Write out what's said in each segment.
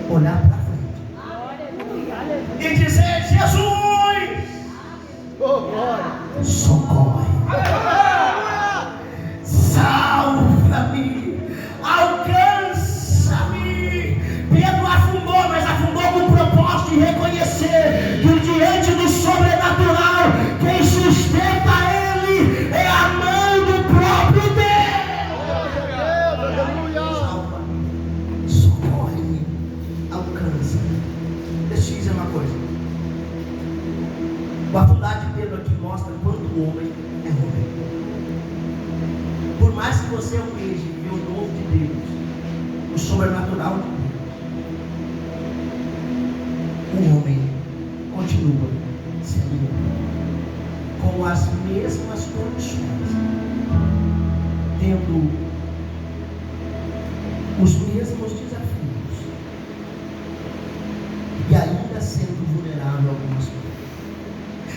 olhar para frente e dizer: Jesus, socorre, salva-me, alcança-me. Pedro afundou, mas afundou com o propósito de reconhecer que diante do sobrenatural, quem sustenta ele é a mão do próprio Deus. Salva-me, socorre-me, alcança-me. Deixa eu dizer uma coisa. O afundar de Pedro aqui mostra quanto o homem é homem. Por mais que você almeje ver o novo de Deus, o sobrenatural de Deus, o homem continua sendo homem, com as mesmas condições, tendo os mesmos desafios e ainda sendo vulnerável a algumas coisas.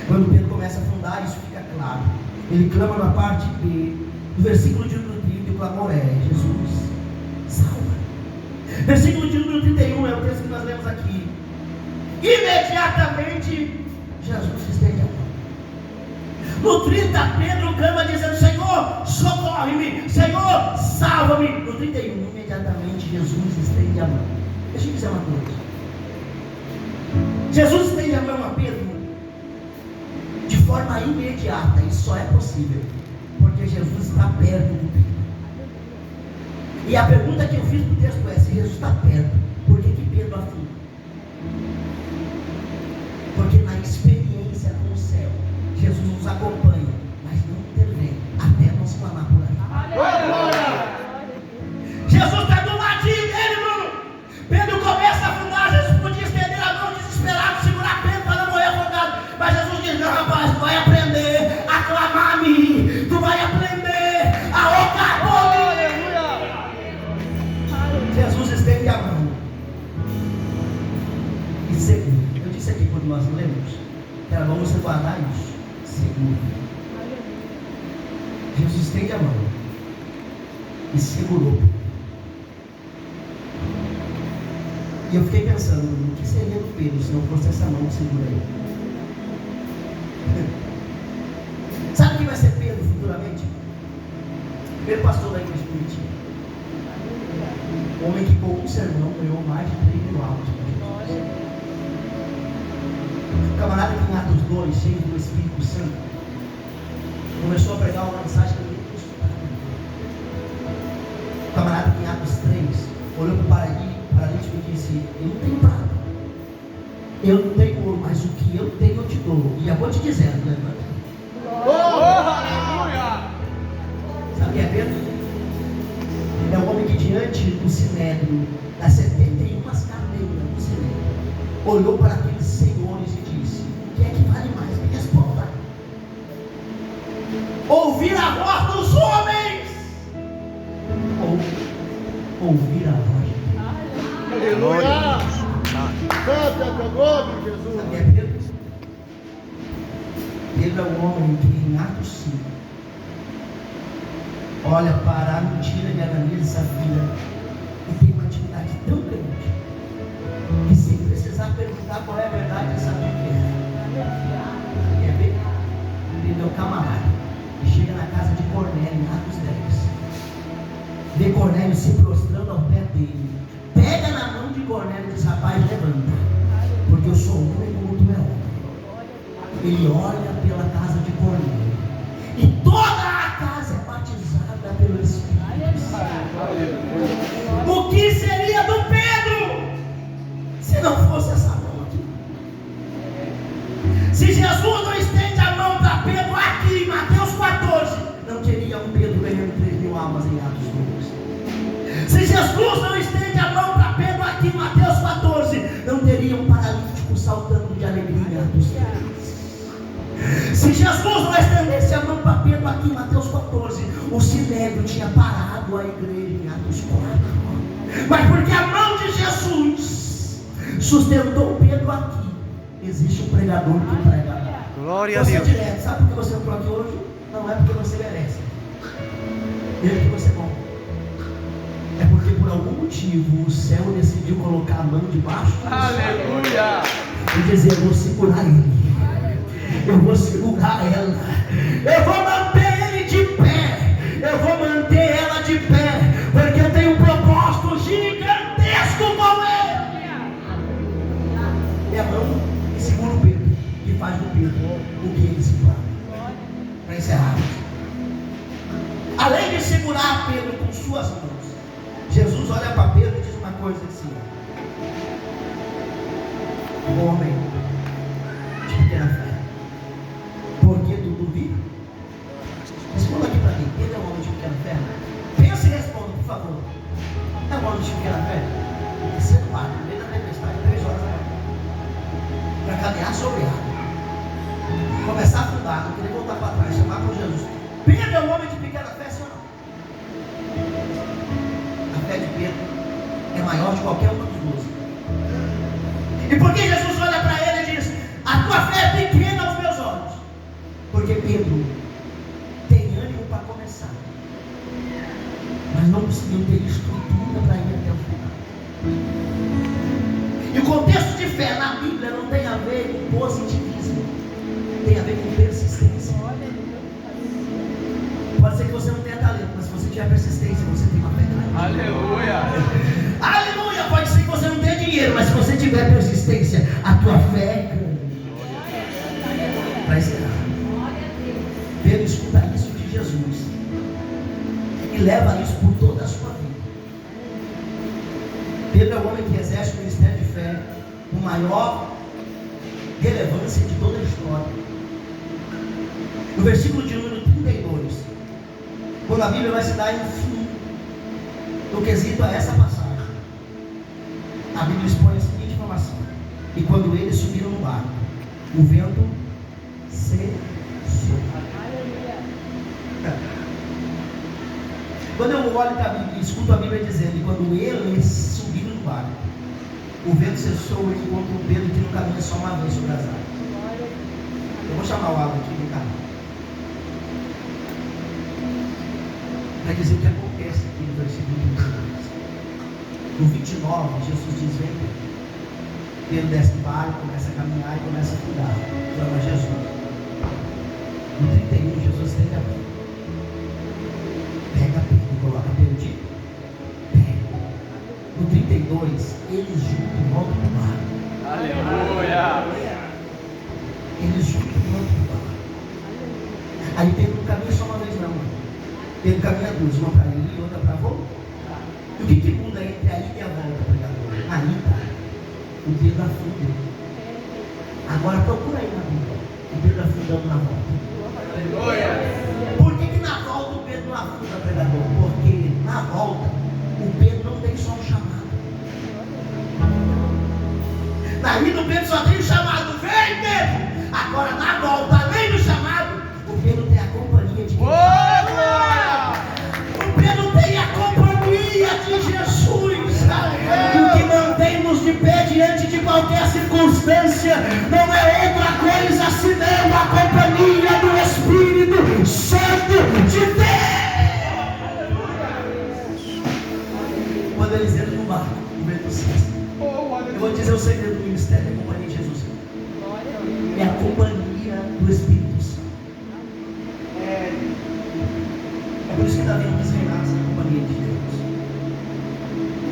Quando Pedro começa a afundar, isso fica claro. Ele clama na parte B do versículo de número 30, e o clamor é: Jesus, salva. Versículo de número 31 é o texto que nós lemos aqui. Imediatamente Jesus estende a mão. No 30, Pedro clama dizendo: Senhor, socorre-me, Senhor, salva-me. No 31, imediatamente Jesus estende a mão. Deixa eu dizer uma coisa. Jesus estende a mão a Pedro de forma imediata. Isso só é possível porque Jesus está perto do Pedro. E a pergunta que eu fiz no texto é: se Jesus está perto, por que Pedro afunda? Porque na experiência com o céu, Jesus nos acompanha, mas não intervém até nos clamar por aí. Jesus está do ladinho dele, mano. Pedro começa a afundar. Jesus podia estender a mão desesperado, segurar Pedro para não morrer afogado, mas Jesus diz: não, rapaz, tu vai aprender a clamar a mim, tu vai aprender a orar por mim. Jesus estende a mão e segura. Eu disse aqui quando nós lemos que era bom você guardar isso. Segura. Jesus estende a mão e segurou. E eu fiquei pensando: o que seria do Pedro se não fosse essa mão que segura ele? Sabe quem vai ser Pedro futuramente? Primeiro pastor da igreja de Curitiba. Homem que com um sermão ganhou mais de 3.000 almas. O camarada que em Atos 2, cheio do Espírito Santo, começou a pregar uma mensagem que eu nem tinha escutado. O camarada que em Atos 3 olhou para o paralítico e disse: eu não tenho prata, eu não tenho ouro, mas o que eu tenho eu te dou. E eu vou te dizer, levanta. Sabe quem é Pedro? É o homem que diante do sinédrio, das 71 cadeiras do sinédrio, olhou para aqueles senhores e disse: o que é que vale mais? Me responda. Ouvir a voz dos homens ou ouvir a voz de Deus? Aleluia! Sabe quem é Pedro? Pedro é o homem que em Atos 5 olha para a mentira de Ananias e Safira e tem uma intimidade tão grande que, sem precisar perguntar qual é a verdade, ele sabe o que é. Quer ver? Ele é o camarada e chega na casa de Cornélio em Atos 10. Vê Cornélio se prostrando ao pé dele, pega na mão de Cornélio e diz: rapaz, levanta, porque eu sou homem como tu é homem. Ele olha pela casa de Cornélio e toda a casa é batizada pelo Espírito. O que seria do Pedro se não fosse essa mão aqui? Se Jesus não estende a mão para Pedro aqui em Mateus 14, não teria um Pedro ganhando 3.000 almas em Atos 2. Se Jesus não estende a mão para Pedro aqui em Mateus 14, não teria um paralítico saltando de alegria em Atos 3. Se Jesus não estendesse a mão para Pedro aqui em Mateus 14, o sinédrio tinha parado a igreja em Atos 4. Mas porque a mão de Jesus sustentou Pedro aqui, existe um pregador que prega. Glória Você a Deus. direto, sabe por que você entrou aqui hoje? Não é porque você merece, mesmo que você é bom, é porque por algum motivo o céu decidiu colocar a mão debaixo do Aleluia! e dizer: eu vou segurar ele, eu vou segurar ela, eu vou manter ele de pé, eu vou manter ela de pé, porque eu tenho um propósito gigantesco com ele. É a mão que segura o Pedro, que faz do Pedro o que ele se faz. Para encerrar, além de segurar Pedro com suas mãos, Jesus olha para Pedro e diz uma coisa assim: homem de pequena fé, por que tu duvida? Responda aqui para mim: Pedro é um homem de pequena fé? Pensa e responda, por favor. É um homem de pequena fé? Descer do barco, no meio da tempestade, 3 horas da manhã, para caminhar sobre a água, começar a afundar, não querer voltar para trás, chamar por Jesus. Pedro é um homem de pequena fé, sim ou não? A fé de Pedro é maior de qualquer uma dos 12. E por que Jesus olha para ele e diz: a tua fé é pequena aos meus olhos? Porque Pedro tem ânimo para começar, mas não conseguiu ter estrutura para ir até o final. E o contexto de fé na Bíblia não tem a ver com positivismo, tem a ver com persistência. Pode ser que você não tenha talento, mas se você tiver persistência, você tem uma fé grande. Aleluia! Aleluia! Pode ser que você não tenha dinheiro, mas se você tiver persistência, a tua fé é grande. Para encerrar, Pedro escuta isso de Jesus e leva isso por toda a sua vida. Pedro é o homem que exerce o ministério de fé com maior relevância de toda a história. No versículo de número 32, quando a Bíblia vai se dar enfim no quesito a essa passagem, a Bíblia expõe a seguinte informação: e quando eles subiram no barco, o vento cessou. Quando eu olho para a Bíblia e escuto a Bíblia dizendo: e quando eles subiram no barco, o vento cessou, e encontra o Pedro que no caminho só uma vez sobre as águas. Eu vou chamar o água aqui no caminho para dizer o que acontece aqui no versículo 22. No 29, Jesus diz: vem Pedro. Pedro desce do barco, começa a caminhar e começa a afundar, clama Jesus. No 31, Jesus estende a mão, pega Pedro e coloca Pedro de pé. No 32, eles juntos voltam para o barco. Aleluia! Eles juntos voltam para o barco. Aí Pedro não caminha só uma vez, não. Pedro caminha 2, uma para ir e outra para voltar. E o que muda entre a ida e a volta, pregador? A ida, o Pedro afunda. Agora procura aí na Bíblia o Pedro afundando na volta. Por que na volta o Pedro não afunda, pregador? Porque na volta o Pedro não tem só um chamado. Na ida o Pedro só tem um chamado: vem Pedro! Agora na volta, além do chamado, o Pedro tem a companhia de Deus. O Pedro tem a companhia de Jesus. E o que mantém-nos de pé diante de qualquer circunstância não é outra coisa senão a companhia do Espírito Santo de Deus. Quando eles entram no barco, o vento cessa. Eu vou dizer o segredo do ministério: é a companhia de Jesus. É a companhia do Espírito Santo. É por isso que Davi não quis reinar sem a companhia de Deus.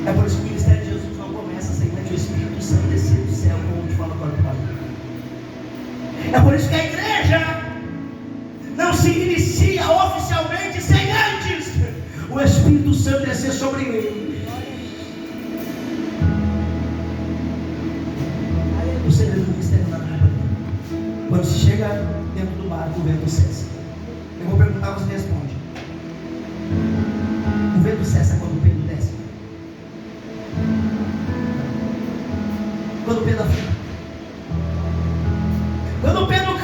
É por isso que o ministério de Jesus não começa sem que o Espírito Santo descer do céu como de forma corporal. É por isso que a igreja não se inicia oficialmente sem antes o Espírito Santo descer sobre ele. O segredo do ministério da companhia. Quando se chega dentro do barco, o vento cessa. Eu vou perguntar, você responde. O vento cessa quando o Pedro desce? Quando o Pedro afunda? Quando o Pedro